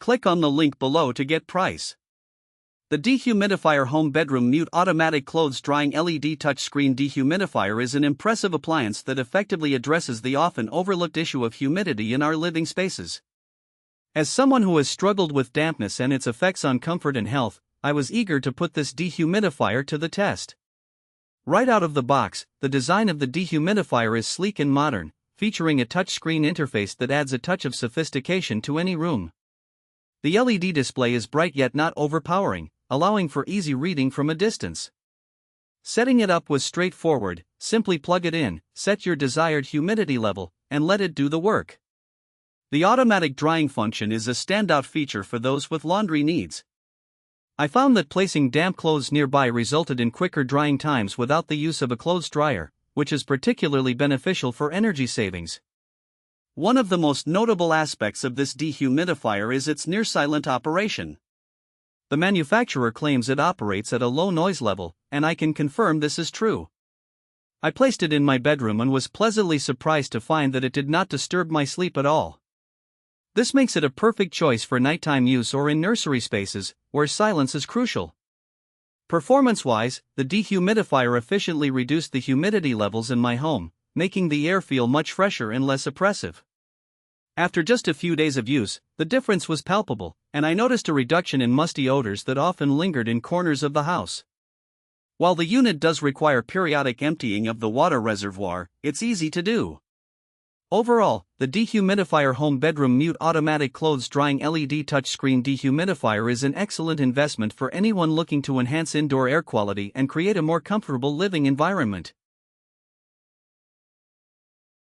Click on the link below to get price. The Dehumidifier Home Bedroom Mute Automatic Clothes Drying LED Touchscreen Dehumidifier is an impressive appliance that effectively addresses the often overlooked issue of humidity in our living spaces. As someone who has struggled with dampness and its effects on comfort and health, I was eager to put this dehumidifier to the test. Right out of the box, the design of the dehumidifier is sleek and modern, featuring a touchscreen interface that adds a touch of sophistication to any room. The LED display is bright yet not overpowering, allowing for easy reading from a distance. Setting it up was straightforward. Simply plug it in, set your desired humidity level, and let it do the work. The automatic drying function is a standout feature for those with laundry needs. I found that placing damp clothes nearby resulted in quicker drying times without the use of a clothes dryer, which is particularly beneficial for energy savings. One of the most notable aspects of this dehumidifier is its near-silent operation. The manufacturer claims it operates at a low noise level, and I can confirm this is true. I placed it in my bedroom and was pleasantly surprised to find that it did not disturb my sleep at all. This makes it a perfect choice for nighttime use or in nursery spaces, where silence is crucial. Performance-wise, the dehumidifier efficiently reduced the humidity levels in my home, making the air feel much fresher and less oppressive. After just a few days of use, the difference was palpable, and I noticed a reduction in musty odors that often lingered in corners of the house. While the unit does require periodic emptying of the water reservoir, it's easy to do. Overall, the Dehumidifier Home Bedroom Mute Automatic Clothes Drying LED Touchscreen Dehumidifier is an excellent investment for anyone looking to enhance indoor air quality and create a more comfortable living environment.